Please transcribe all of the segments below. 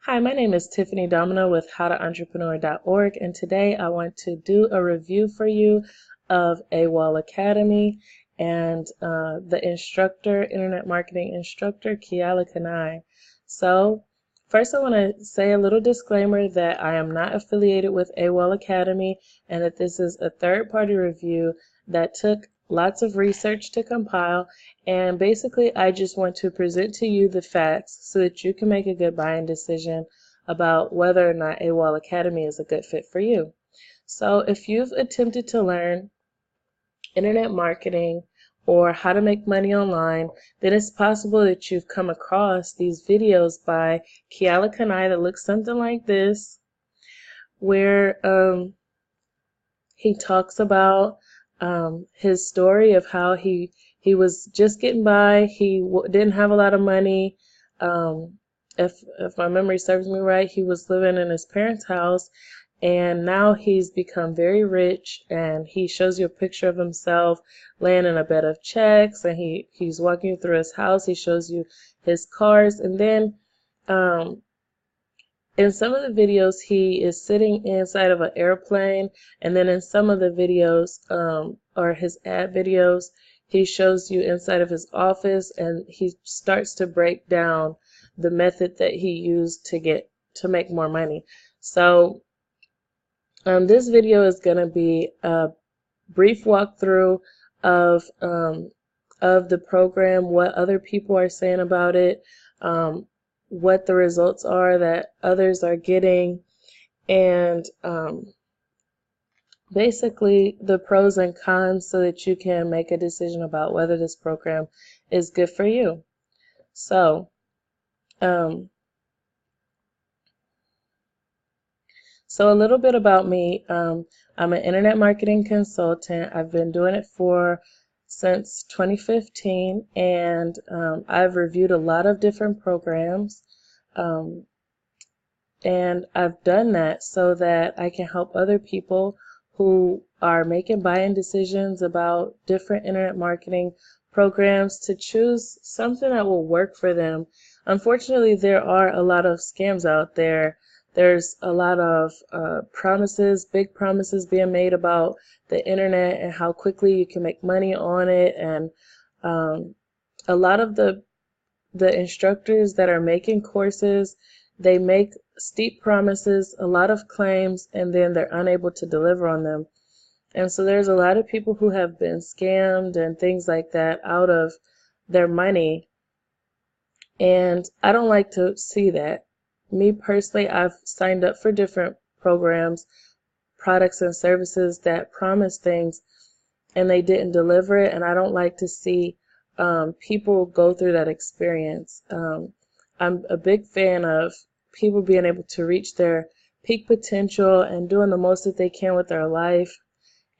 Hi, my name is Tiffany Domino with howtoentrepreneur.org, and today I want to do a review for you of AWOL Academy and the instructor, internet marketing instructor, Keala Kanae. So, first I want to say a little disclaimer that I am not affiliated with AWOL Academy and that this is a third-party review that took lots of research to compile, and basically I just want to present to you the facts so that you can make a good buying decision about whether or not AWOL Academy is a good fit for you. So if you've attempted to learn internet marketing or how to make money online, then it's possible that you've come across these videos by Keala Kanae that look something like this, where he talks about his story of how he was just getting by. He didn't have a lot of money. If my memory serves me right, he was living in his parents' house, and now he's become very rich. And he shows you a picture of himself laying in a bed of checks, and he's walking you through his house. He shows you his cars, and then um, in some of the videos, he is sitting inside of an airplane, and then in some of the videos, or his ad videos, he shows you inside of his office, and he starts to break down the method that he used to make more money. So this video is going to be a brief walkthrough of of the program, what other people are saying about it, what the results are that others are getting, and basically the pros and cons so that you can make a decision about whether this program is good for you. So, so a little bit about me. I'm an internet marketing consultant. I've been doing it since 2015, and I've reviewed a lot of different programs. Um, And I've done that so that I can help other people who are making buying decisions about different internet marketing programs to choose something that will work for them. Unfortunately, there are a lot of scams out there. There's a lot of promises, big promises being made about the internet and how quickly you can make money on it. And a lot of the instructors that are making courses, they make steep promises, a lot of claims, and then they're unable to deliver on them. And so there's a lot of people who have been scammed and things like that out of their money. And I don't like to see that. Me personally, I've signed up for different programs, products and services that promise things and they didn't deliver it, and I don't like to see people go through that experience. I'm a big fan of people being able to reach their peak potential and doing the most that they can with their life.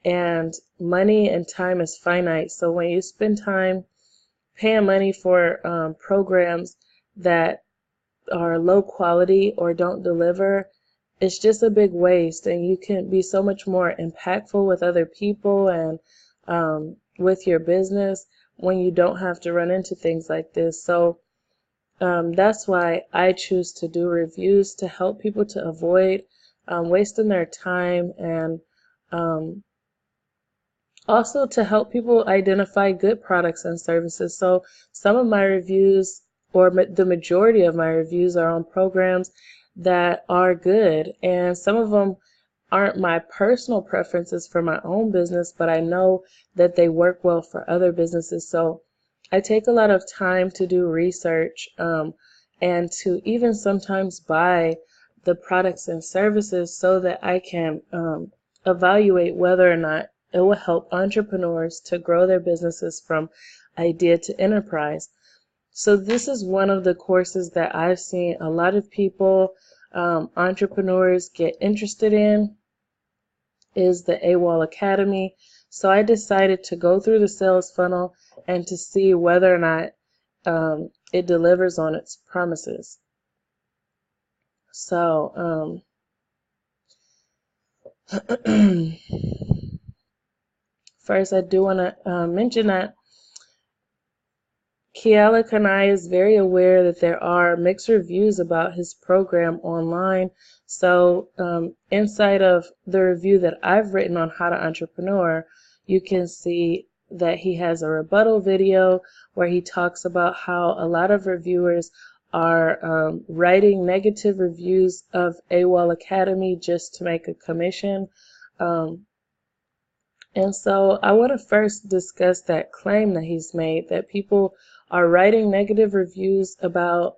And money and time is finite. So when you spend time paying money for programs that are low quality or don't deliver, it's just a big waste. And you can be so much more impactful with other people and with your business when you don't have to run into things like this. So that's why I choose to do reviews, to help people to avoid wasting their time, and also to help people identify good products and services. So some of my reviews, or the majority of my reviews, are on programs that are good, and some of them aren't my personal preferences for my own business, but I know that they work well for other businesses. So I take a lot of time to do research, and to even sometimes buy the products and services so that I can evaluate whether or not it will help entrepreneurs to grow their businesses from idea to enterprise. So this is one of the courses that I've seen a lot of people, entrepreneurs, get interested in, is the AWOL Academy. So I decided to go through the sales funnel and to see whether or not it delivers on its promises. So first I do want to mention that Keala Kanae is very aware that there are mixed reviews about his program online. So inside of the review that I've written on How to Entrepreneur, you can see that he has a rebuttal video where he talks about how a lot of reviewers are writing negative reviews of AWOL Academy just to make a commission. And so I want to first discuss that claim that he's made, that people are writing negative reviews about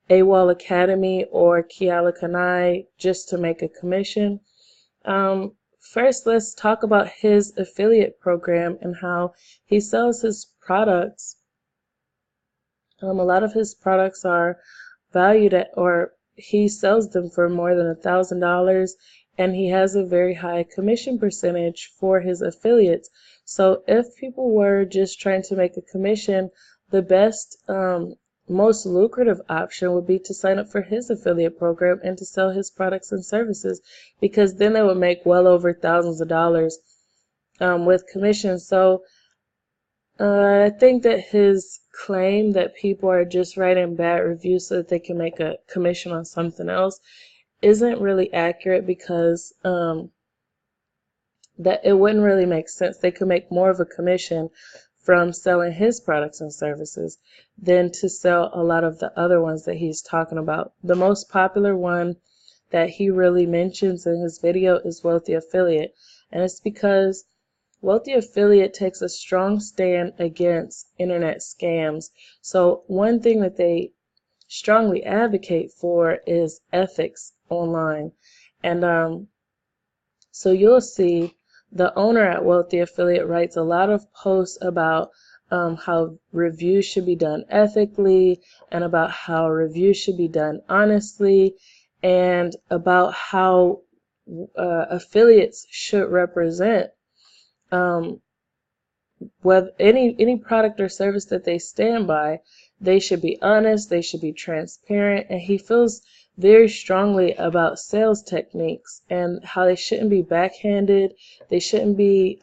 AWOL Academy or Keala Kanae just to make a commission. First, let's talk about his affiliate program and how he sells his products. A lot of his products are valued at, or he sells them for more than $1,000, and he has a very high commission percentage for his affiliates. So if people were just trying to make a commission, the best, most lucrative option would be to sign up for his affiliate program and to sell his products and services, because then they would make well over thousands of dollars with commissions. So I think that his claim that people are just writing bad reviews so that they can make a commission on something else isn't really accurate, because that it wouldn't really make sense. They could make more of a commission from selling his products and services than to sell a lot of the other ones that he's talking about. The most popular one that he really mentions in his video is Wealthy Affiliate, and it's because Wealthy Affiliate takes a strong stand against internet scams. So one thing that they strongly advocate for is ethics online. And so you'll see the owner at Wealthy Affiliate writes a lot of posts about how reviews should be done ethically, and about how reviews should be done honestly, and about how affiliates should represent whether any product or service that they stand by. They should be honest, they should be transparent, and he feels very strongly about sales techniques and how they shouldn't be backhanded. They shouldn't be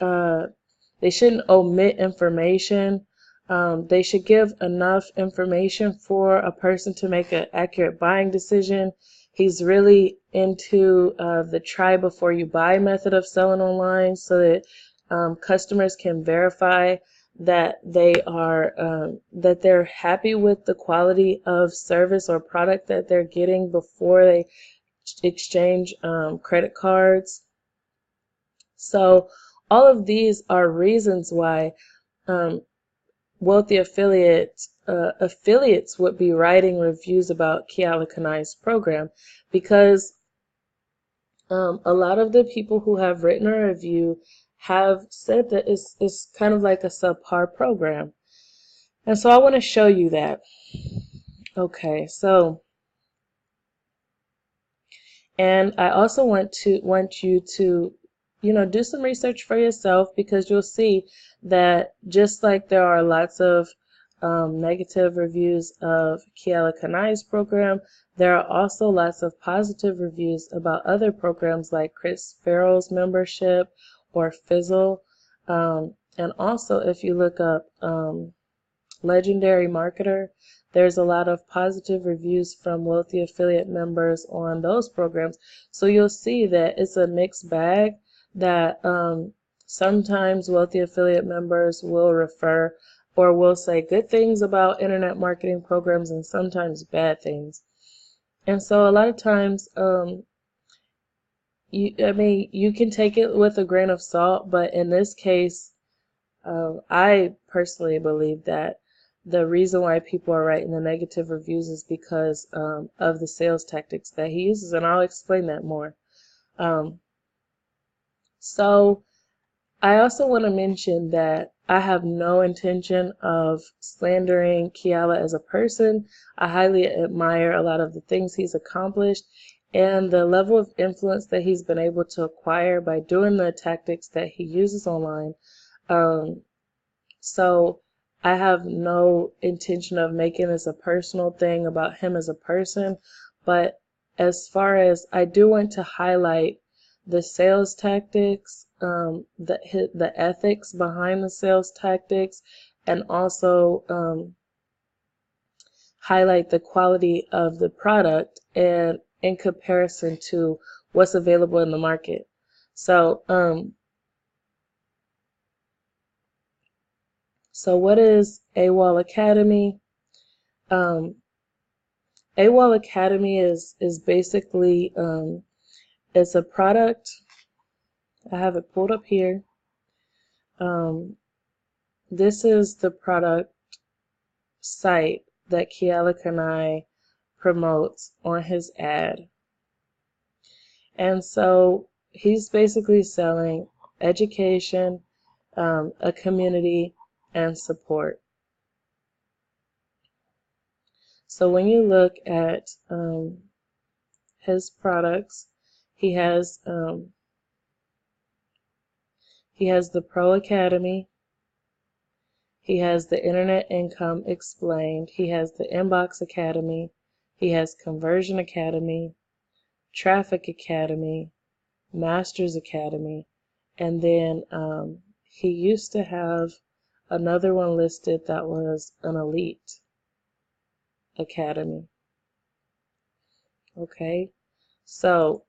they shouldn't omit information. They should give enough information for a person to make an accurate buying decision. He's really into the try before you buy method of selling online, so that customers can verify that that they're happy with the quality of service or product that they're getting before they exchange credit cards. So all of these are reasons why wealthy affiliates would be writing reviews about Keala Kanae's program, because a lot of the people who have written a review have said that it's kind of like a subpar program. And so I want to show you that. Okay, so, and I also want you to, do some research for yourself, because you'll see that just like there are lots of negative reviews of Keala Kanae's program, there are also lots of positive reviews about other programs like Chris Farrell's membership or Fizzle. And also, if you look up Legendary Marketer, there's a lot of positive reviews from wealthy affiliate members on those programs. So you'll see that it's a mixed bag, that sometimes wealthy affiliate members will refer or will say good things about internet marketing programs, and sometimes bad things. And so a lot of times, you can take it with a grain of salt, but in this case, I personally believe that the reason why people are writing the negative reviews is because of the sales tactics that he uses, and I'll explain that more. So I also want to mention that I have no intention of slandering Keala as a person. I highly admire a lot of the things he's accomplished and the level of influence that he's been able to acquire by doing the tactics that he uses online. So I have no intention of making this a personal thing about him as a person, but as far as I do want to highlight the sales tactics, the ethics behind the sales tactics, and also highlight the quality of the product and in comparison to what's available in the market. So, what is AWOL Academy? Um, AWOL Academy is basically it's a product. I have it pulled up here. This is the product site that Keala Kanae promotes on his ad. And so he's basically selling education, a community, and support. So when you look at his products, he has the Pro Academy, he has the Internet Income Explained, he has the Inbox Academy, he has Conversion Academy, Traffic Academy, Masters Academy, and then he used to have another one listed that was an Elite Academy. Okay, so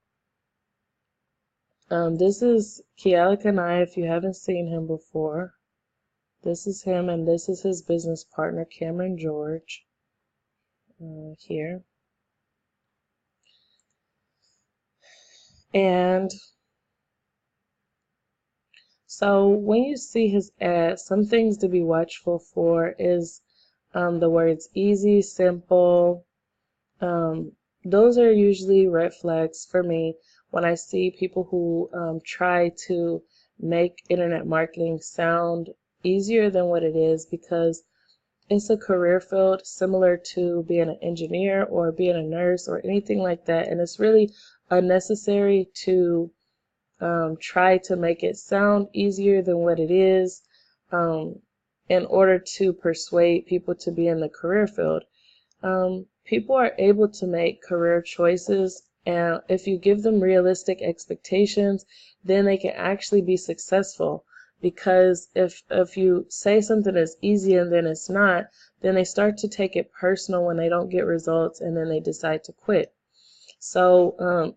this is Keala Kanae if you haven't seen him before. This is him, and this is his business partner, Cameron George, here. And so when you see his ad, some things to be watchful for is the words easy, simple. Those are usually red flags for me when I see people who try to make internet marketing sound easier than what it is, because it's a career field similar to being an engineer or being a nurse or anything like that, and it's really unnecessary to try to make it sound easier than what it is in order to persuade people to be in the career field. People are able to make career choices, and if you give them realistic expectations, then they can actually be successful. Because if you say something is easy and then it's not, then they start to take it personal when they don't get results, and then they decide to quit. So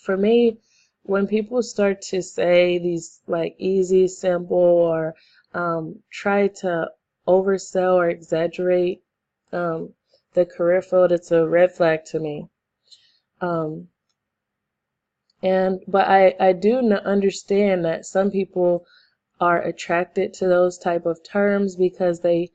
for me, when people start to say these like easy, simple, or try to oversell or exaggerate the career field, it's a red flag to me. But I do understand that some people are attracted to those type of terms because they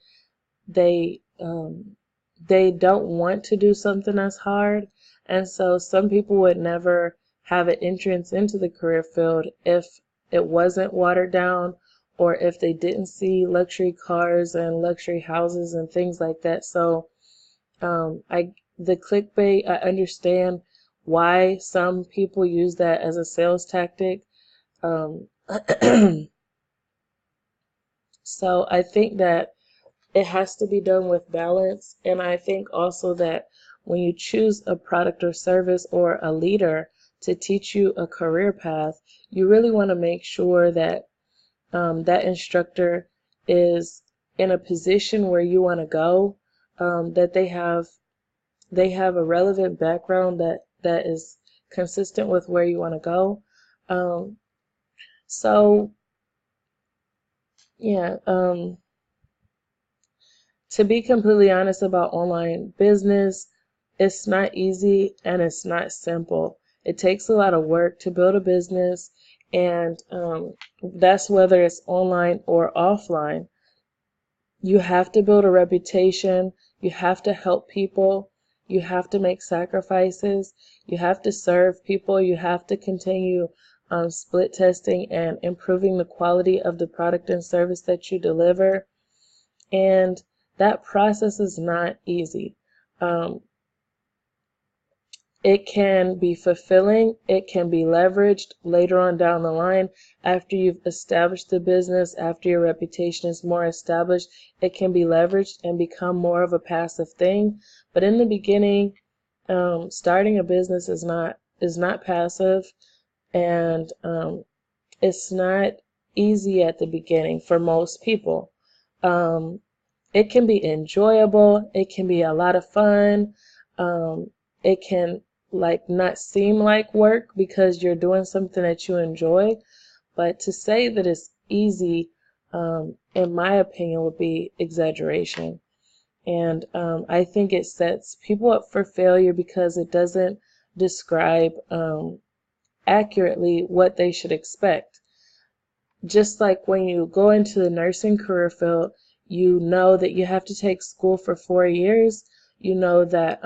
don't want to do something that's hard, and so some people would never have an entrance into the career field if it wasn't watered down, or if they didn't see luxury cars and luxury houses and things like that. So the clickbait, I understand why some people use that as a sales tactic. So I think that it has to be done with balance, and I think also that when you choose a product or service or a leader to teach you a career path, you really want to make sure that that instructor is in a position where you want to go, that they have a relevant background that is consistent with where you want to go. So yeah, to be completely honest about online business, it's not easy and it's not simple. It takes a lot of work to build a business, and that's whether it's online or offline. You have to build a reputation, you have to help people, you have to make sacrifices, you have to serve people, you have to continue split testing and improving the quality of the product and service that you deliver. And that process is not easy. It can be fulfilling, it can be leveraged later on down the line after you've established the business, after your reputation is more established. It can be leveraged and become more of a passive thing. But in the beginning, starting a business is not passive, and it's not easy at the beginning for most people. it can be enjoyable. It can be a lot of fun. It can like not seem like work because you're doing something that you enjoy. But to say that it's easy, in my opinion, would be exaggeration. And I think it sets people up for failure because it doesn't describe accurately what they should expect. Just like when you go into the nursing career field, you know that you have to take school for 4 years. You know that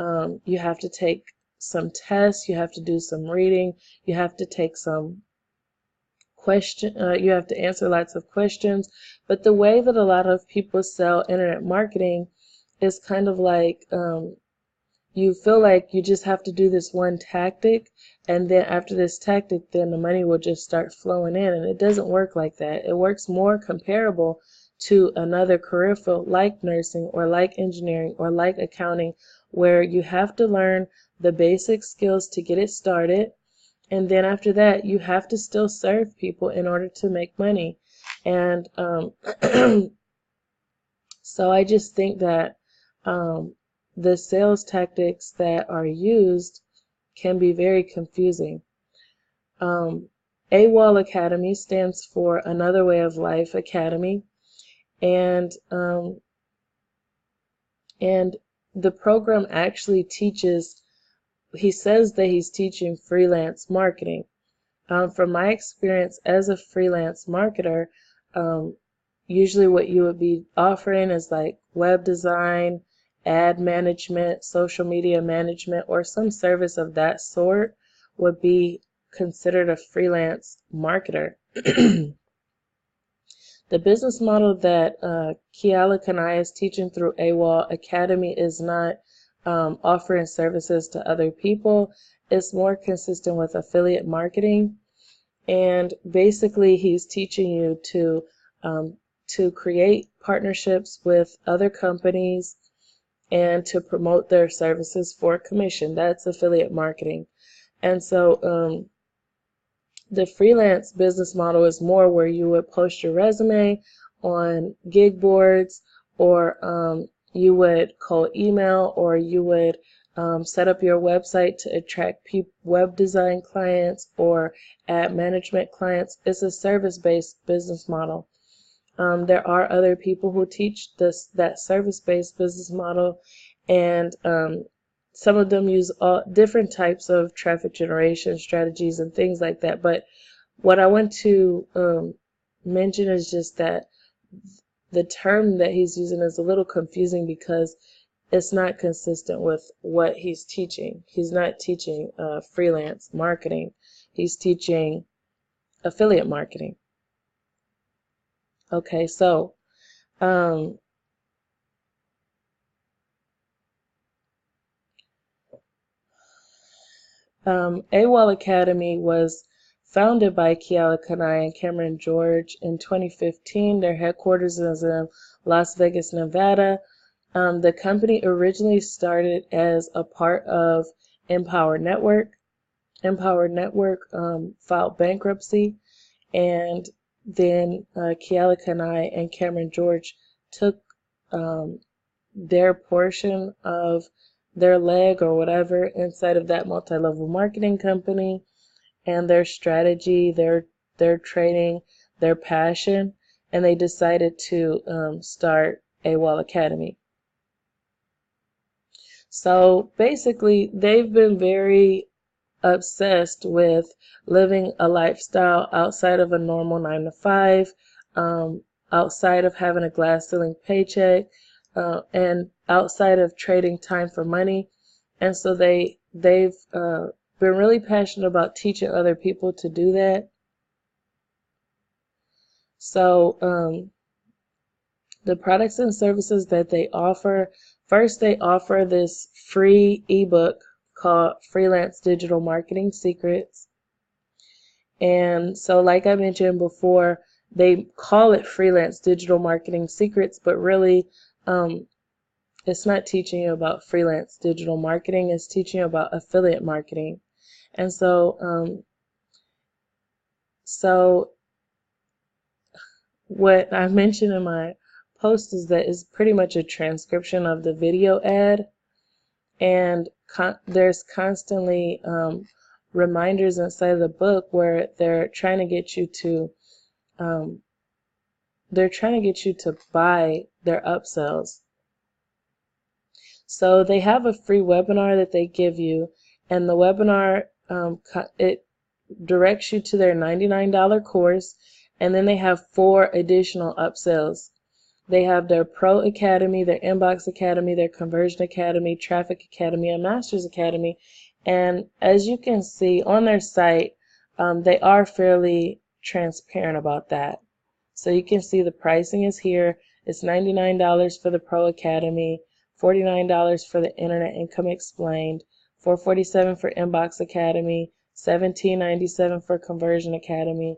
you have to take some tests, you have to do some reading, you have to take some you have to answer lots of questions. But the way that a lot of people sell internet marketing is kind of like you feel like you just have to do this one tactic, and then after this tactic, then the money will just start flowing in. And it doesn't work like that. It works more comparable to another career field like nursing or like engineering or like accounting, where you have to learn the basic skills to get it started. And then after that, you have to still serve people in order to make money. And so I just think that the sales tactics that are used can be very confusing. AWOL Academy stands for Another Way of Life Academy, and the program actually teaches. He says that he's teaching freelance marketing. From my experience as a freelance marketer, usually what you would be offering is like web design, ad management, social media management, or some service of that sort would be considered a freelance marketer. The business model that Keala Kanae is teaching through AWOL Academy is not offering services to other people. It's more consistent with affiliate marketing. And basically, he's teaching you to create partnerships with other companies and to promote their services for commission. That's affiliate marketing. And so the freelance business model is more where you would post your resume on gig boards, or you would cold email, or you would set up your website to attract web design clients or ad management clients. It's a service-based business model. There are other people who teach that service-based business model, and some of them use all different types of traffic generation strategies and things like that. But what I want to mention is just that the term that he's using is a little confusing because it's not consistent with what he's teaching. He's not teaching freelance marketing. He's teaching affiliate marketing. Okay, so AWOL Academy was founded by Keala Kanae and Cameron George in 2015. Their headquarters is in Las Vegas, Nevada. The company originally started as a part of Empower Network. Empower Network filed bankruptcy, and then Keala Kanae and Cameron George took their portion of their leg or whatever inside of that multi-level marketing company, and their strategy, their training, their passion, and they decided to start AWOL Academy. So basically, they've been very obsessed with living a lifestyle outside of a normal 9 to 5, outside of having a glass ceiling paycheck, and outside of trading time for money. And so they've been really passionate about teaching other people to do that. So the products and services that they offer, first they offer this free ebook called Freelance Digital Marketing Secrets. And so like I mentioned before, they call it Freelance Digital Marketing Secrets, but really it's not teaching you about freelance digital marketing, it's teaching you about affiliate marketing. And so what I mentioned in my post is that it's pretty much a transcription of the video ad, and there's constantly reminders inside of the book where they're trying to get you to buy their upsells. So they have a free webinar that they give you, and the webinar it directs you to their $99 course, and then they have 4 additional upsells. They have their Pro Academy, their Inbox Academy, their Conversion Academy, Traffic Academy, and Masters Academy. And as you can see on their site, they are fairly transparent about that. So you can see the pricing is here. It's $99 for the Pro Academy, $49 for the Internet Income Explained, $447 for Inbox Academy, $17.97 for Conversion Academy,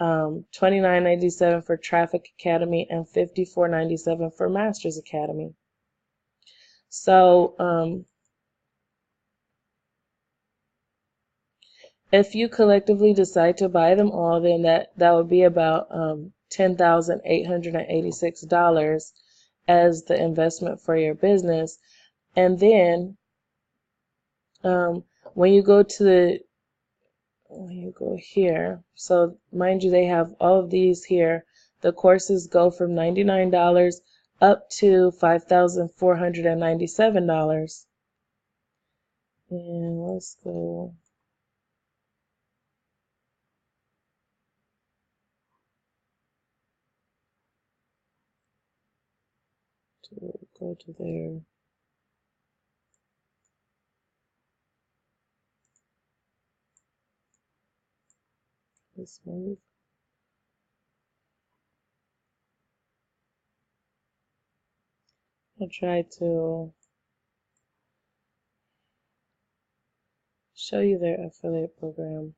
$29.97 for Traffic Academy, and $54.97 for Masters Academy. So if you collectively decide to buy them all, then that would be about $10,886 as the investment for your business. And then when you go here, so mind you, they have all of these here. The courses go from $99 up to $5,497. And let's go to there. Let's move. I'll try to show you their affiliate program.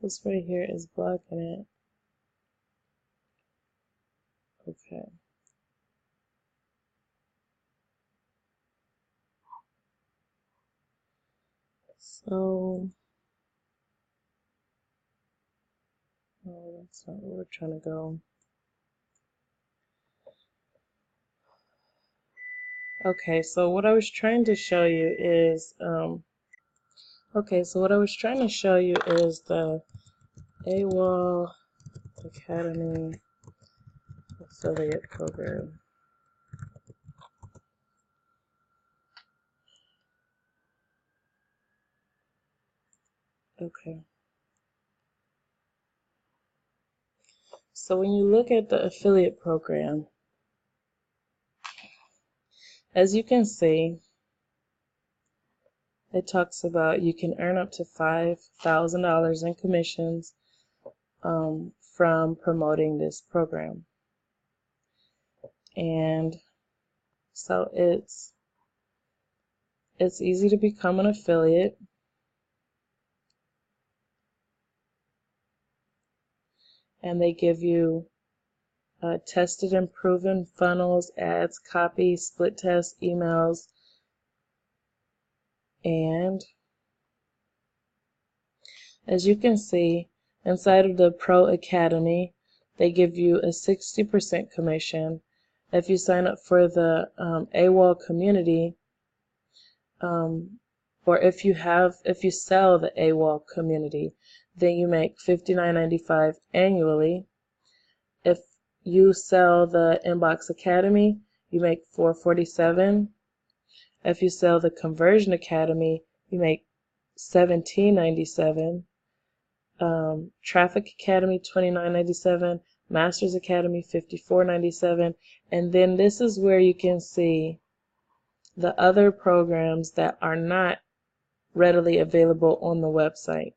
This right here is blocking it. Okay. So, oh, that's not where we're trying to go. Okay, so what I was trying to show you is, the AWOL Academy affiliate program. Okay. So when you look at the affiliate program, as you can see, it talks about you can earn up to $5,000 in commissions from promoting this program. And so it's easy to become an affiliate. And they give you tested and proven funnels, ads, copy, split test, emails, and as you can see, inside of the Pro Academy, they give you a 60% commission. If you sign up for the AWOL community, or if you sell the AWOL community, then you make $59.95 annually. If you sell the Inbox Academy, you make $447. If you sell the Conversion Academy, you make $17.97. Traffic Academy, $29.97. Masters Academy, $54.97. And then this is where you can see the other programs that are not readily available on the website.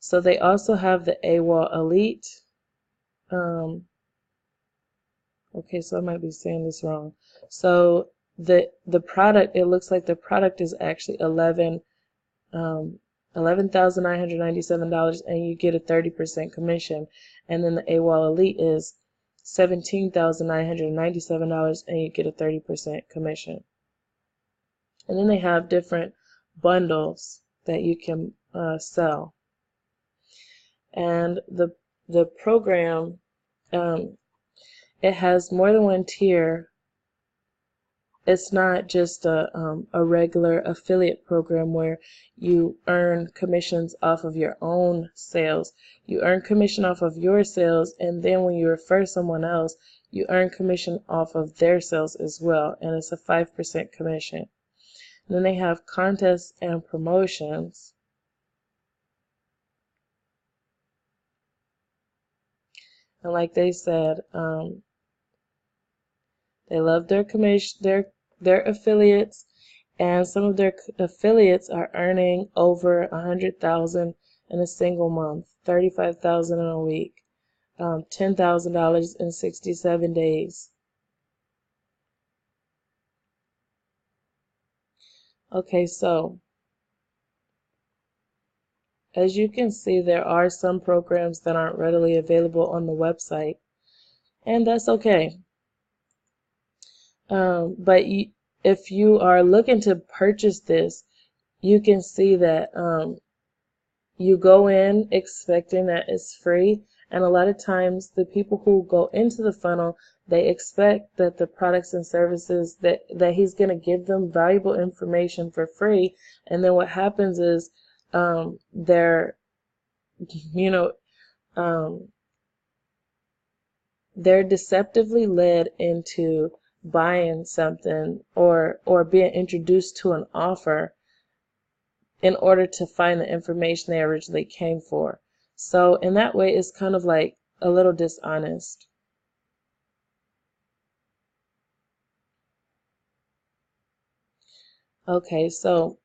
So they also have the AWOL Elite. Okay, so I might be saying this wrong. So the product, it looks like the product is actually $11,997, and you get a 30% commission. And then the AWOL Elite is $17,997, and you get a 30% commission. And then they have different bundles that you can sell. And the program, it has more than one tier. It's not just a regular affiliate program where you earn commissions off of your own sales. You earn commission off of your sales, and then when you refer someone else, you earn commission off of their sales as well, and it's a 5% commission. And then they have contests and promotions. And like they said, they love their their affiliates, and some of their affiliates are earning over $100,000 in a single month, $35,000 in a week, $10,000 in 67 days. Okay, so as you can see, there are some programs that aren't readily available on the website, and that's okay. But if you are looking to purchase this, you can see that you go in expecting that it's free, and a lot of times the people who go into the funnel, they expect that the products and services that he's going to give them valuable information for free, and then what happens is they're you know they're deceptively led into buying something or being introduced to an offer in order to find the information they originally came for. So in that way, it's kind of like a little dishonest. Okay, so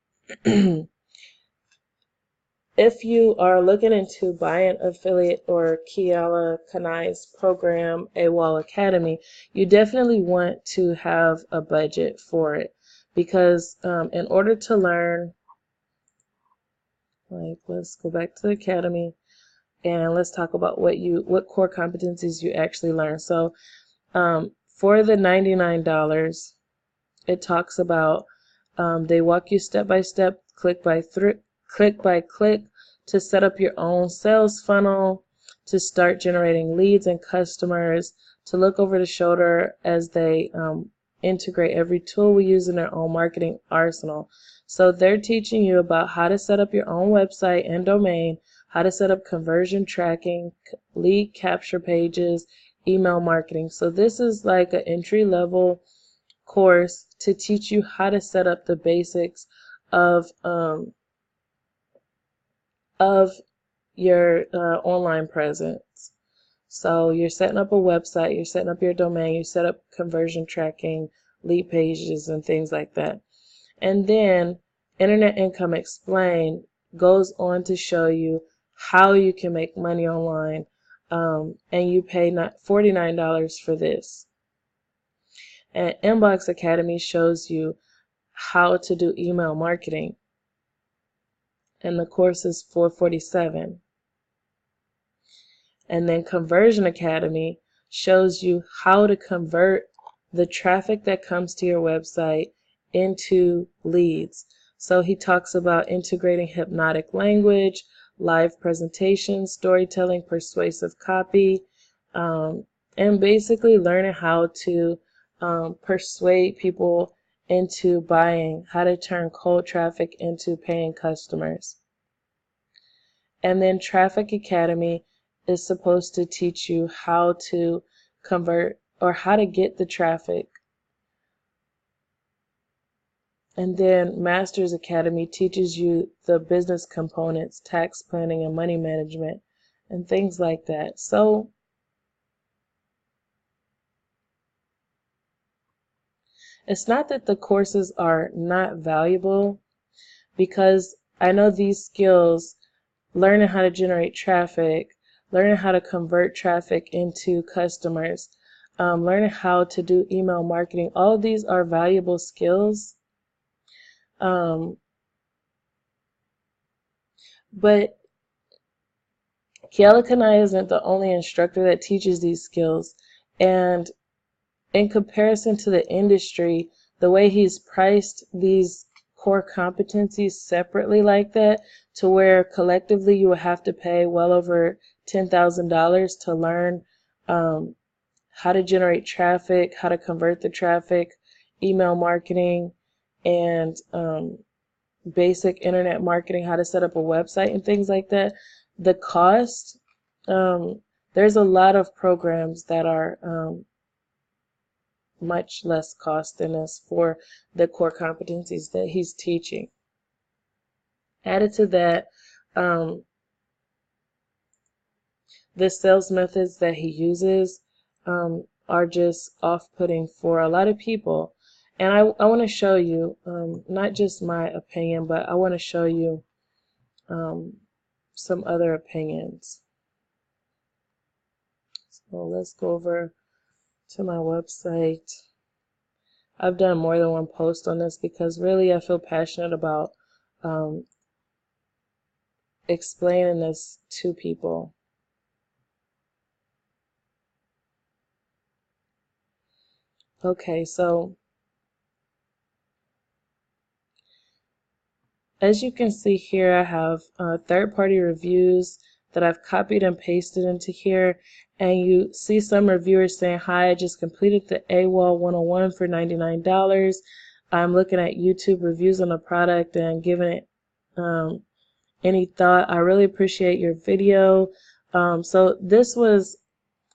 if you are looking into buying affiliate or Keala Kanae's program, AWOL Academy, you definitely want to have a budget for it, because in order to learn, like, let's go back to the academy and let's talk about what core competencies you actually learn. So for the $99, it talks about they walk you step by step, click by click to set up your own sales funnel, to start generating leads and customers, to look over the shoulder as they integrate every tool we use in their own marketing arsenal. So they're teaching you about how to set up your own website and domain, how to set up conversion tracking, lead capture pages, email marketing. So this is like an entry-level course to teach you how to set up the basics of your online presence. So you're setting up a website, you're setting up your domain, you set up conversion tracking, lead pages, and things like that. And then Internet Income Explained goes on to show you how you can make money online, and you pay $49 for this. And Inbox Academy shows you how to do email marketing, and the course is $447. And then Conversion Academy shows you how to convert the traffic that comes to your website into leads. So he talks about integrating hypnotic language, live presentation, storytelling, persuasive copy, and basically learning how to persuade people into buying, how to turn cold traffic into paying customers. And then Traffic Academy is supposed to teach you how to convert or how to get the traffic. And then Masters Academy teaches you the business components, tax planning and money management, and things like that. So it's not that the courses are not valuable, because I know these skills, learning how to generate traffic, learning how to convert traffic into customers, learning how to do email marketing, all of these are valuable skills. But Keala Kanae isn't the only instructor that teaches these skills. And in comparison to the industry, the way he's priced these core competencies separately like that, to where collectively you would have to pay well over $10,000 to learn how to generate traffic, how to convert the traffic, email marketing, and basic internet marketing, how to set up a website and things like that. The cost, there's a lot of programs that are much less cost than this for the core competencies that he's teaching. Added to that, the sales methods that he uses are just off-putting for a lot of people. And I want to show you, not just my opinion, but I want to show you some other opinions. So let's go over to my website. I've done more than one post on this because really I feel passionate about explaining this to people. Okay, so as you can see here, I have third-party reviews that I've copied and pasted into here, and you see some reviewers saying, "Hi, I just completed the AWOL 101 for $99. I'm looking at YouTube reviews on the product and giving it any thought. I really appreciate your video." So this was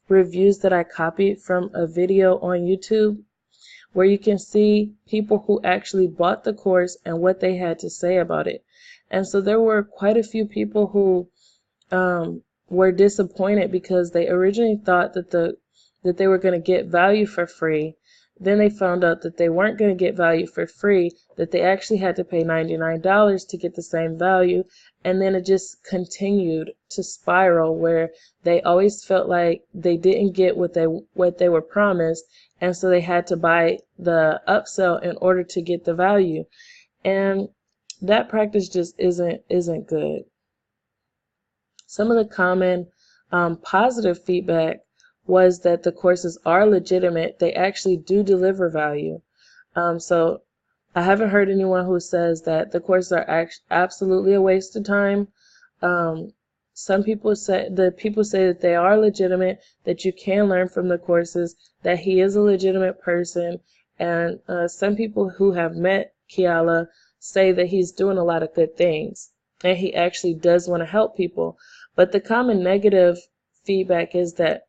reviews that I copied from a video on YouTube, where you can see people who actually bought the course and what they had to say about it. And so there were quite a few people who were disappointed because they originally thought that they were going to get value for free. Then they found out that they weren't going to get value for free, that they actually had to pay $99 to get the same value. And then it just continued to spiral, where they always felt like they didn't get what they were promised, and so they had to buy the upsell in order to get the value. And that practice just isn't good. Some of the common positive feedback was that the courses are legitimate. They actually do deliver value. So I haven't heard anyone who says that the courses are absolutely a waste of time. Some people say that they are legitimate, that you can learn from the courses, that he is a legitimate person, and some people who have met Keala say that he's doing a lot of good things and he actually does want to help people. But the common negative feedback is that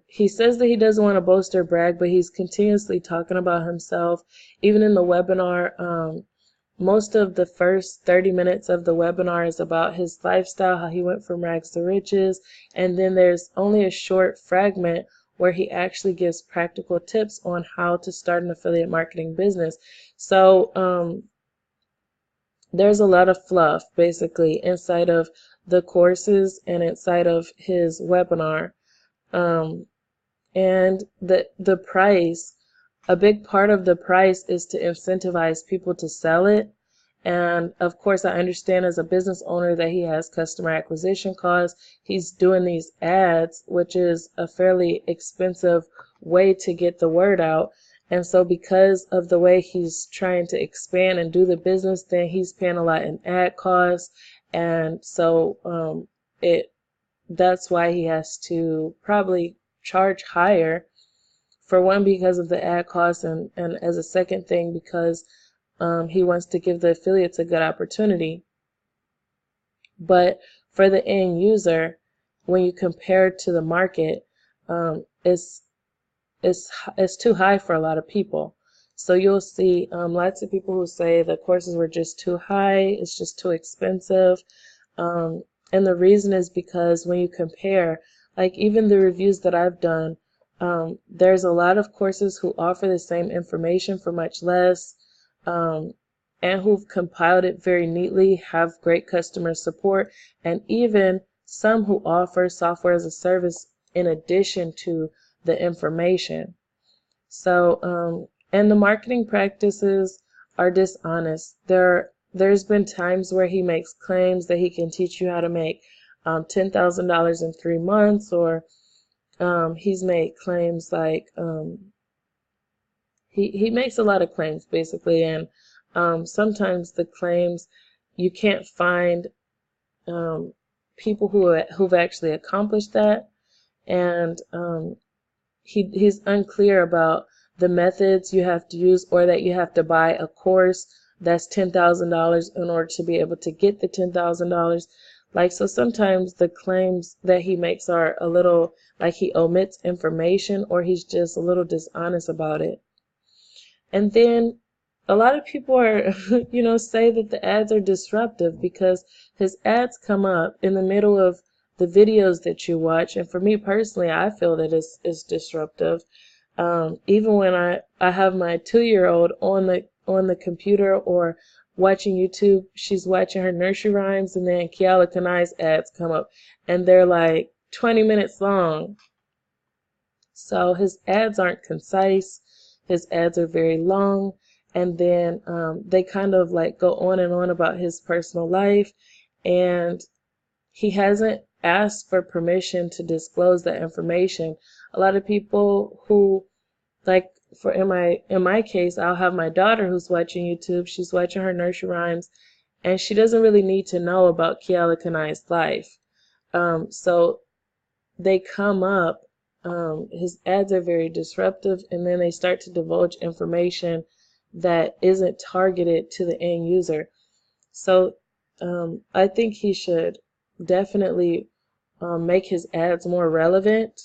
he says that he doesn't want to boast or brag, but he's continuously talking about himself. Even in the webinar, most of the first 30 minutes of the webinar is about his lifestyle, how he went from rags to riches, and then there's only a short fragment where he actually gives practical tips on how to start an affiliate marketing business. So there's a lot of fluff basically inside of the courses and inside of his webinar. And the price, a big part of the price is to incentivize people to sell it. And of course, I understand as a business owner that he has customer acquisition costs. He's doing these ads, which is a fairly expensive way to get the word out. And so because of the way he's trying to expand and do the business, then he's paying a lot in ad costs. And so that's why he has to probably charge higher, for one, because of the ad costs, and as a second thing, because he wants to give the affiliates a good opportunity. But for the end user, when you compare it to the market, it's too high for a lot of people. So you'll see lots of people who say the courses were just too high, it's just too expensive. And the reason is because when you compare, like even the reviews that I've done, there's a lot of courses who offer the same information for much less, and who've compiled it very neatly, have great customer support, and even some who offer software as a service in addition to the information. So, and the marketing practices are dishonest. There's been times where he makes claims that he can teach you how to make $10,000 in 3 months, or he's made claims like he makes a lot of claims basically, and sometimes the claims you can't find people who've actually accomplished that, and he's unclear about the methods you have to use, or that you have to buy a course that's $10,000 in order to be able to get the $10,000. Like, so sometimes the claims that he makes are a little like he omits information, or he's just a little dishonest about it. And then a lot of people are, say that the ads are disruptive because his ads come up in the middle of the videos that you watch. And for me personally, I feel that it's disruptive. Even when I have my 2-year-old on the computer or watching YouTube, she's watching her nursery rhymes, and then Kanae's ads come up, and they're like 20 minutes long. So his ads aren't concise. His ads are very long, and then they kind of like go on and on about his personal life, and he hasn't asked for permission to disclose that information. A lot of people who, like, for in my case, I'll have my daughter who's watching YouTube. She's watching her nursery rhymes, and she doesn't really need to know about Kanae's life. So they come up. His ads are very disruptive, and then they start to divulge information that isn't targeted to the end user. So I think he should definitely make his ads more relevant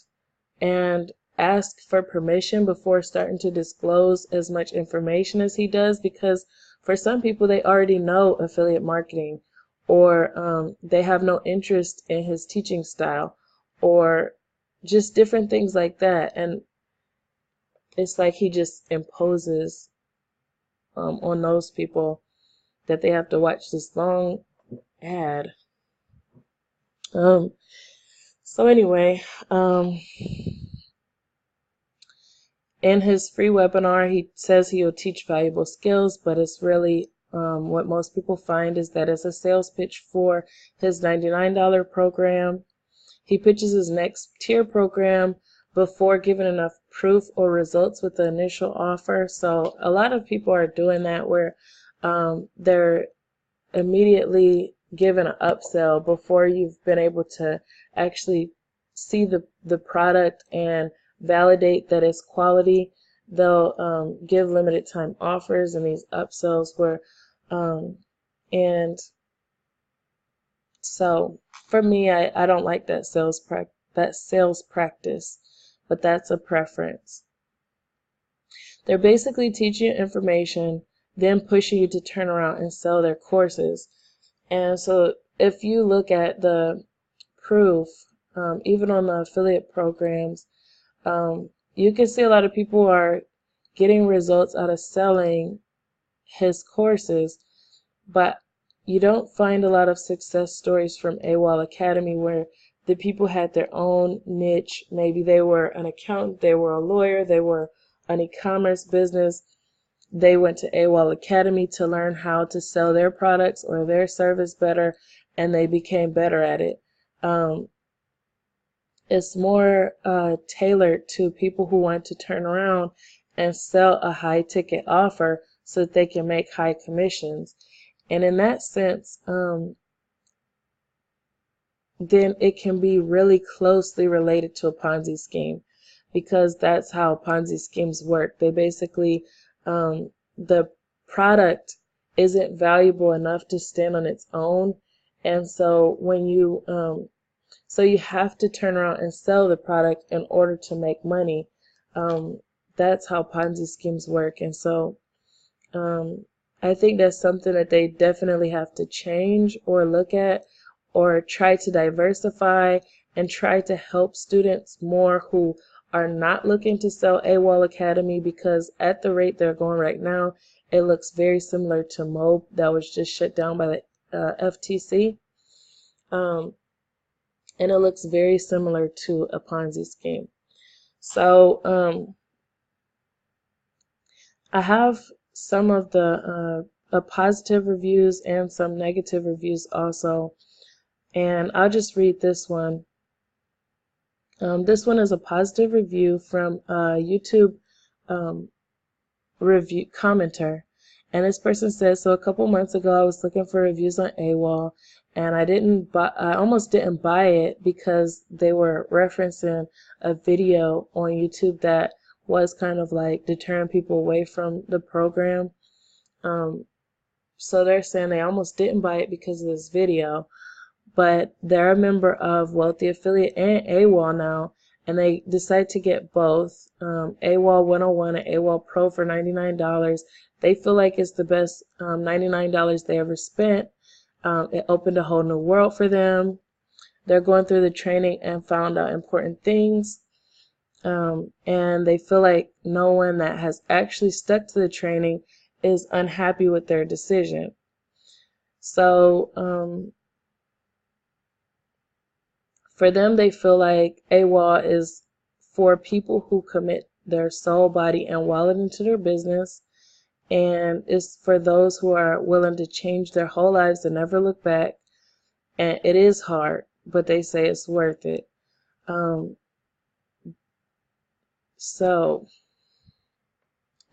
and ask for permission before starting to disclose as much information as he does, because for some people they already know affiliate marketing, or they have no interest in his teaching style, or just different things like that. And it's like he just imposes on those people that they have to watch this long ad. So anyway, in his free webinar, he says he'll teach valuable skills, but it's really what most people find is that it's a sales pitch for his $99 program. He pitches his next tier program before giving enough proof or results with the initial offer. So a lot of people are doing that, where they're immediately given an upsell before you've been able to actually see the product and validate that it's quality. They'll give limited time offers and these upsells where and so for me, I don't like that sales practice, but that's a preference. They're basically teaching you information, then pushing you to turn around and sell their courses. And so if you look at the proof, even on the affiliate programs, you can see a lot of people are getting results out of selling his courses, but you don't find a lot of success stories from AWOL Academy where the people had their own niche. Maybe they were an accountant, they were a lawyer, they were an e-commerce business. They went to AWOL Academy to learn how to sell their products or their service better, and they became better at it. It's more tailored to people who want to turn around and sell a high ticket offer so that they can make high commissions. And in that sense, then it can be really closely related to a Ponzi scheme, because that's how Ponzi schemes work. They basically, the product isn't valuable enough to stand on its own. And so when you, so you have to turn around and sell the product in order to make money. That's how Ponzi schemes work. And so, I think that's something that they definitely have to change or look at, or try to diversify and try to help students more who are not looking to sell AWOL Academy, because at the rate they're going right now, it looks very similar to MOB that was just shut down by the FTC. And it looks very similar to a Ponzi scheme. So I have some of the positive reviews and some negative reviews also, and I'll just read this one. This one is a positive review from a YouTube um, review commenter. And this person says, so a couple months ago I was looking for reviews on AWOL, and I almost didn't buy it because they were referencing a video on YouTube that was kind of like deterring people away from the program. So they're saying they almost didn't buy it because of this video, but they're a member of Wealthy Affiliate and AWOL now, and they decide to get both, AWOL 101 and AWOL Pro for $99. They feel like it's the best $99 they ever spent. It opened a whole new world for them. They're going through the training and found out important things. And they feel like no one that has actually stuck to the training is unhappy with their decision. So for them, they feel like AWOL is for people who commit their soul, body, and wallet into their business, and it's for those who are willing to change their whole lives and never look back. And it is hard, but they say it's worth it. So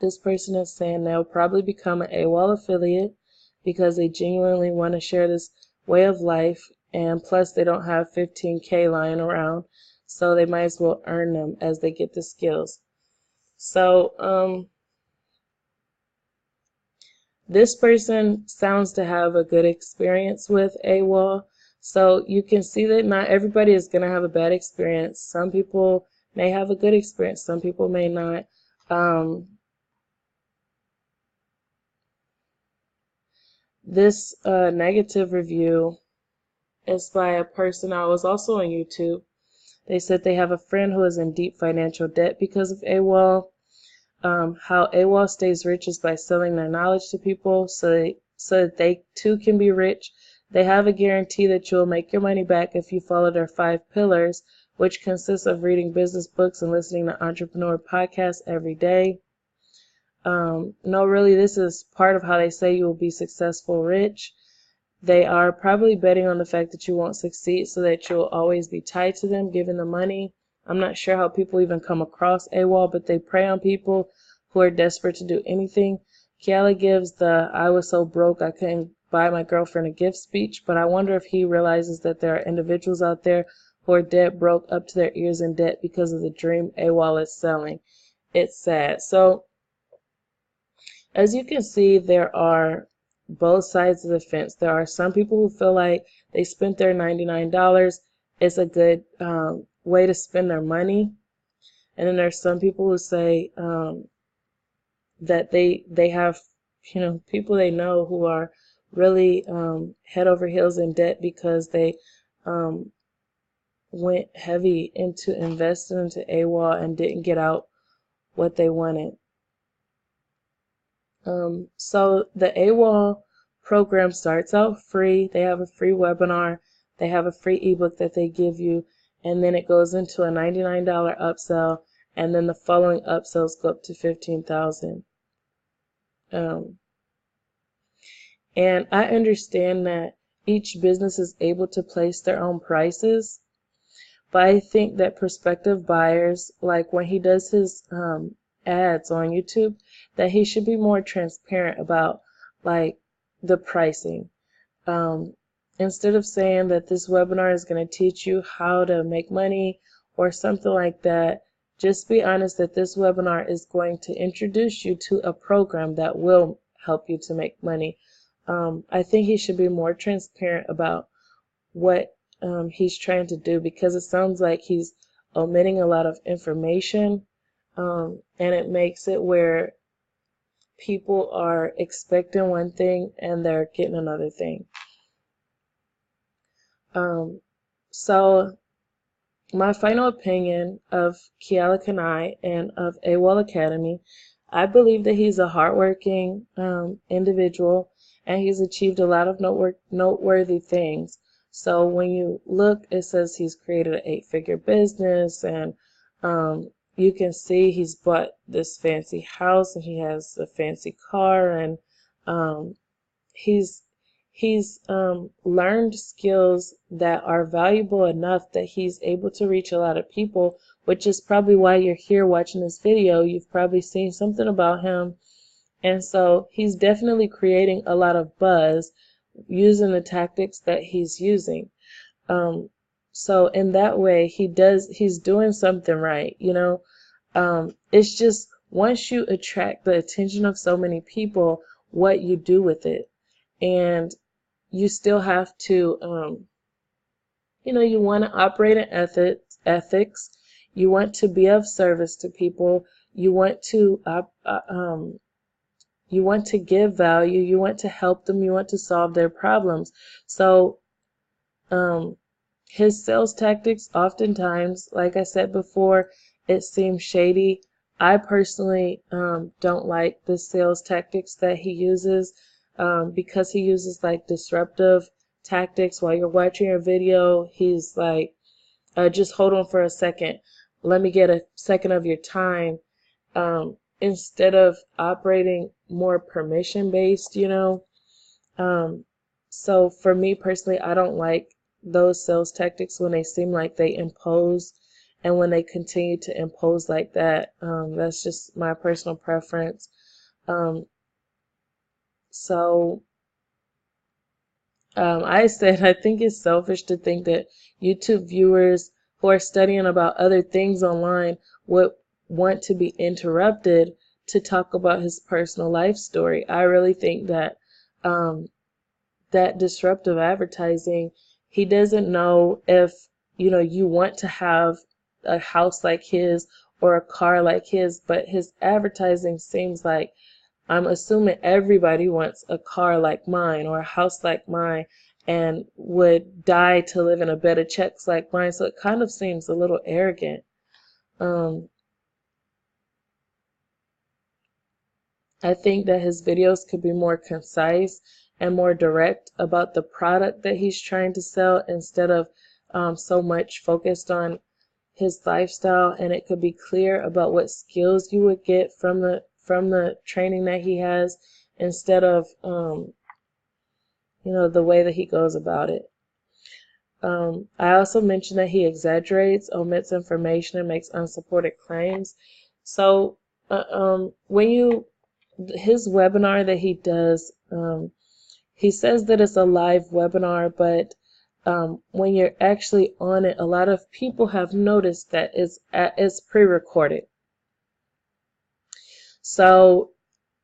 this person is saying they'll probably become an AWOL affiliate because they genuinely want to share this way of life, and plus they don't have 15K lying around, so they might as well earn them as they get the skills. So this person sounds to have a good experience with AWOL. So you can see that not everybody is going to have a bad experience. Some people may have a good experience, some people may not. This negative review is by a person that was also on YouTube. They said they have a friend who is in deep financial debt because of AWOL. How AWOL stays rich is by selling their knowledge to people so that they too can be rich. They have a guarantee that you will make your money back if you follow their 5 pillars, which consists of reading business books and listening to entrepreneur podcasts every day. No, really, this is part of how they say you will be successful rich. They are probably betting on the fact that you won't succeed so that you'll always be tied to them, giving the money. I'm not sure how people even come across AWOL, but they prey on people who are desperate to do anything. Keala gives the "I was so broke I couldn't buy my girlfriend a gift" speech, but I wonder if he realizes that there are individuals out there who are dead broke up to their ears in debt because of the dream AWOL is selling. It's sad. So as you can see, there are both sides of the fence. There are some people who feel like they spent their $99. It's a good way to spend their money. And then there's some people who say that they have, people they know who are really head over heels in debt because they went heavy into investing into AWOL and didn't get out what they wanted. So the AWOL program starts out free. They have a free webinar. They have a free ebook that they give you, and then it goes into a $99 upsell, and then the following upsells go up to $15,000. And I understand that each business is able to place their own prices, but I think that prospective buyers, like when he does his ads on YouTube, that he should be more transparent about like the pricing. Instead of saying that this webinar is going to teach you how to make money or something like that, just be honest that this webinar is going to introduce you to a program that will help you to make money. I think he should be more transparent about what he's trying to do, because it sounds like he's omitting a lot of information, and it makes it where people are expecting one thing and they're getting another thing. So my final opinion of Keala Kanae and of AWOL Academy, I believe that he's a hardworking individual, and he's achieved a lot of noteworthy things. So when you look, it says he's created an 8-figure business, and you can see he's bought this fancy house and he has a fancy car, and he's he's learned skills that are valuable enough that he's able to reach a lot of people, which is probably why you're here watching this video. You've probably seen something about him. And so he's definitely creating a lot of buzz using the tactics that he's using. So in that way, he's doing something right, you know. It's just once you attract the attention of so many people, what you do with it. And you still have to, you want to operate in ethics. You want to be of service to people. You want to, you want to give value. You want to help them. You want to solve their problems. So, his sales tactics, oftentimes, like I said before, it seems shady. I personally don't like the sales tactics that he uses because he uses like disruptive tactics. While you're watching your video, he's like, just hold on for a second. Let me get a second of your time. Instead of operating more permission based, So for me personally, I don't like those sales tactics when they seem like they impose, and when they continue to impose like that. That's just my personal preference. Um, so I said I think it's selfish to think that YouTube viewers who are studying about other things online would want to be interrupted to talk about his personal life story. I really think that that disruptive advertising, he doesn't know if you want to have a house like his or a car like his, but his advertising seems like, I'm assuming everybody wants a car like mine or a house like mine and would die to live in a bed of checks like mine. So it kind of seems a little arrogant. I think that his videos could be more concise and more direct about the product that he's trying to sell instead of so much focused on his lifestyle, and it could be clear about what skills you would get from the training that he has instead of the way that he goes about it. I also mentioned that he exaggerates, omits information, and makes unsupported claims. So his webinar that he does, he says that it's a live webinar, but when you're actually on it, a lot of people have noticed that it's pre-recorded. So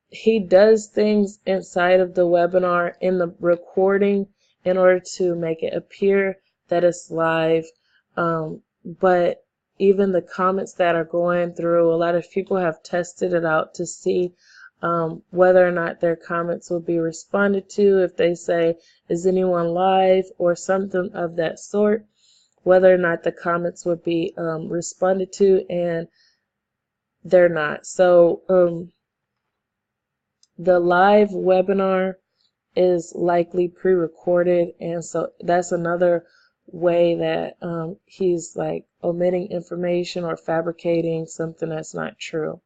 he does things inside of the webinar in the recording in order to make it appear that it's live. But even the comments that are going through, a lot of people have tested it out to see whether or not their comments will be responded to. If they say, is anyone live, or something of that sort, whether or not the comments would be responded to, and they're not. So the live webinar is likely pre-recorded, and so that's another way that he's like omitting information or fabricating something that's not true.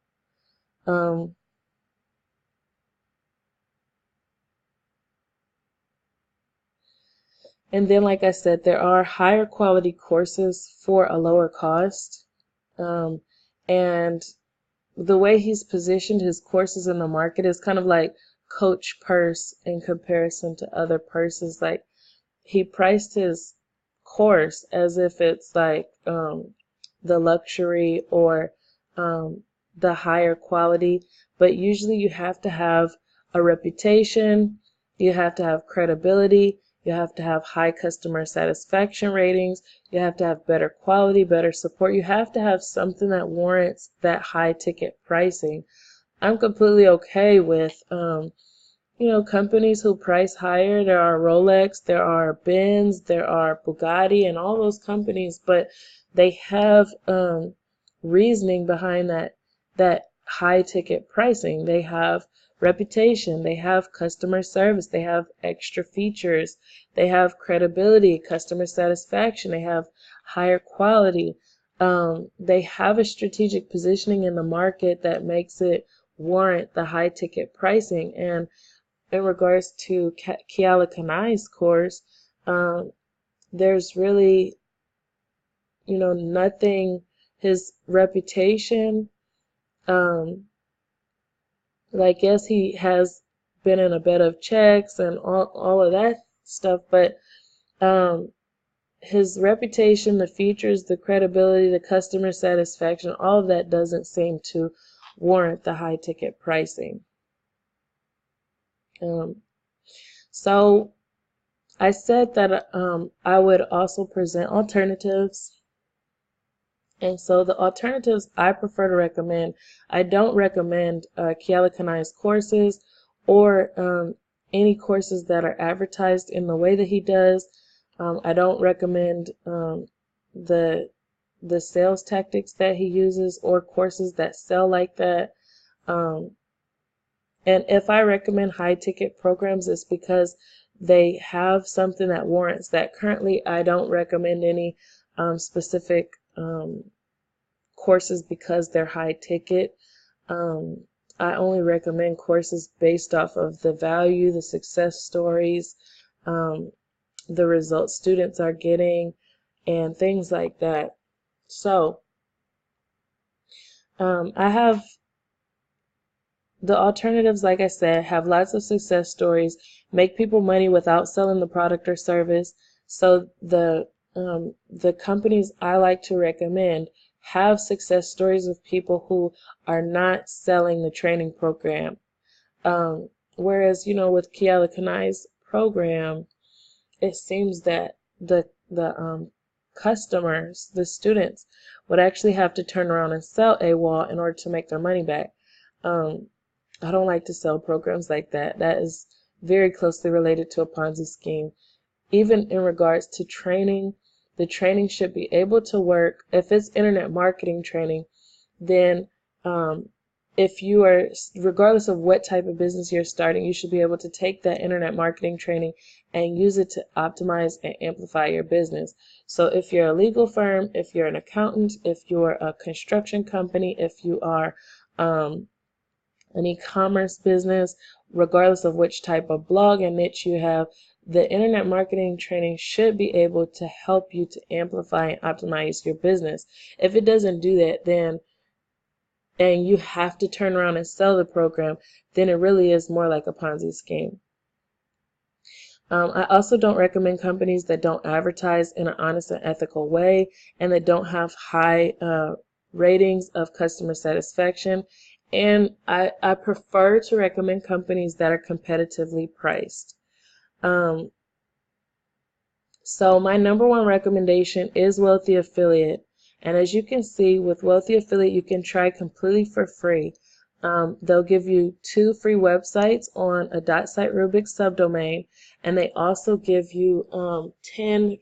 And then, like I said, there are higher quality courses for a lower cost. And the way he's positioned his courses in the market is kind of like Coach Purse in comparison to other purses. Like, he priced his course as if it's like the luxury or the higher quality, but usually you have to have a reputation, you have to have credibility, you have to have high customer satisfaction ratings, you have to have better quality, better support, you have to have something that warrants that high ticket pricing. I'm completely okay with companies who price higher. There are Rolex, there are Benz, there are Bugatti, and all those companies, but they have reasoning behind that high ticket pricing. They have reputation, they have customer service, they have extra features, they have credibility, customer satisfaction, they have higher quality. They have a strategic positioning in the market that makes it warrant the high ticket pricing. And in regards to Keala Kanae's course, there's really, nothing. His reputation, like, yes, he has been in a bed of checks and all of that stuff, but his reputation, the features, the credibility, the customer satisfaction, all of that doesn't seem to warrant the high ticket pricing. So I said that I would also present alternatives. And so the alternatives I prefer to recommend, I don't recommend Keala Kanae's courses or any courses that are advertised in the way that he does. I don't recommend the sales tactics that he uses or courses that sell like that. And if I recommend high ticket programs, it's because they have something that warrants that. Currently, I don't recommend any specific courses because they're high ticket. I only recommend courses based off of the value, the success stories, the results students are getting, and things like that. So I have the alternatives, like I said, have lots of success stories, make people money without selling the product or service. So the companies I like to recommend have success stories of people who are not selling the training program. Whereas, with Keala Kanae's program, it seems that the customers, the students, would actually have to turn around and sell AWOL in order to make their money back. I don't like to sell programs like that. That is very closely related to a Ponzi scheme. Even in regards to training, the training should be able to work. If it's internet marketing training, then if you are, regardless of what type of business you're starting, you should be able to take that internet marketing training and use it to optimize and amplify your business. So if you're a legal firm, if you're an accountant, if you're a construction company, if you are an e-commerce business, regardless of which type of blog and niche you have, the internet marketing training should be able to help you to amplify and optimize your business. If it doesn't do that, then and you have to turn around and sell the program, then it really is more like a Ponzi scheme. I also don't recommend companies that don't advertise in an honest and ethical way and that don't have high ratings of customer satisfaction. And I prefer to recommend companies that are competitively priced. So my number one recommendation is Wealthy Affiliate. And as you can see, with Wealthy Affiliate, you can try completely for free. They'll give you 2 free websites on a .site Rubik subdomain, and they also give you 10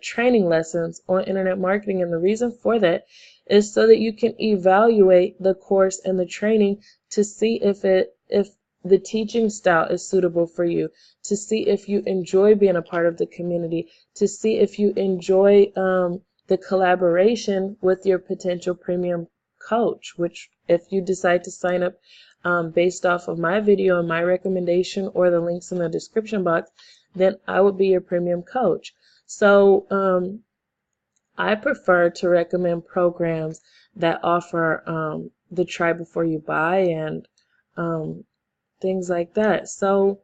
training lessons on internet marketing. And the reason for that is so that you can evaluate the course and the training to see if the teaching style is suitable for you, to see if you enjoy being a part of the community, to see if you enjoy the collaboration with your potential premium coach, which if you decide to sign up based off of my video and my recommendation or the links in the description box, then I would be your premium coach. So I prefer to recommend programs that offer the try before you buy and things like that. So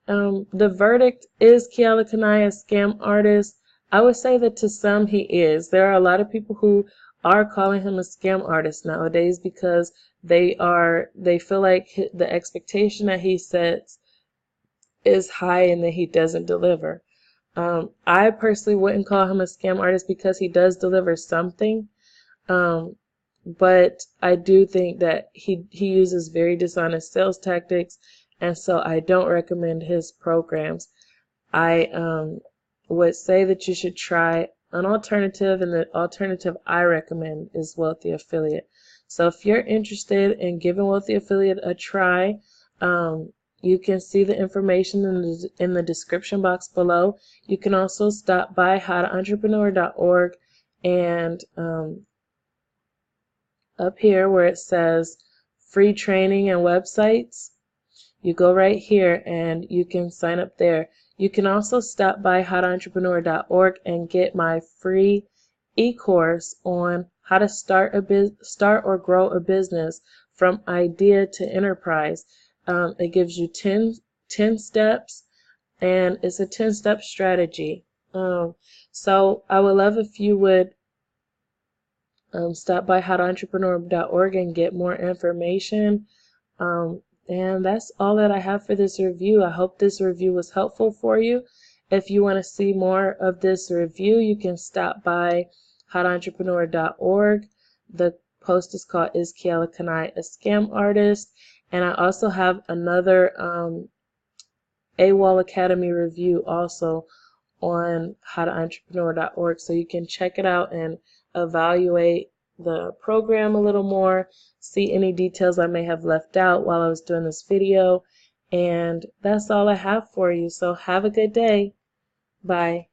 the verdict is Keala Kanae a scam artist? I would say that to some he is. There are a lot of people who are calling him a scam artist nowadays because they feel like the expectation that he sets is high and that he doesn't deliver. I personally wouldn't call him a scam artist because he does deliver something. But I do think that he uses very dishonest sales tactics, and so I don't recommend his programs. I would say that you should try an alternative, and the alternative I recommend is Wealthy Affiliate. So if you're interested in giving Wealthy Affiliate a try, you can see the information in the description box below. You can also stop by howtoentrepreneur.org and up here where it says free training and websites, You go right here and you can sign up there. You can also stop by howtoentrepreneur.org and get my free e-course on how to start or grow a business from idea to enterprise. It gives you 10 steps, and it's a 10-step strategy. So I would love if you would stop by howtoentrepreneur.org and get more information. And that's all that I have for this review. I hope this review was helpful for you. If you want to see more of this review, you can stop by howtoentrepreneur.org. The post is called "Is Keala Kanae a Scam Artist?" And I also have another AWOL Academy review also on howtoentrepreneur.org, so you can check it out and evaluate the program a little more, see any details I may have left out while I was doing this video. And that's all I have for you. So have a good day. Bye.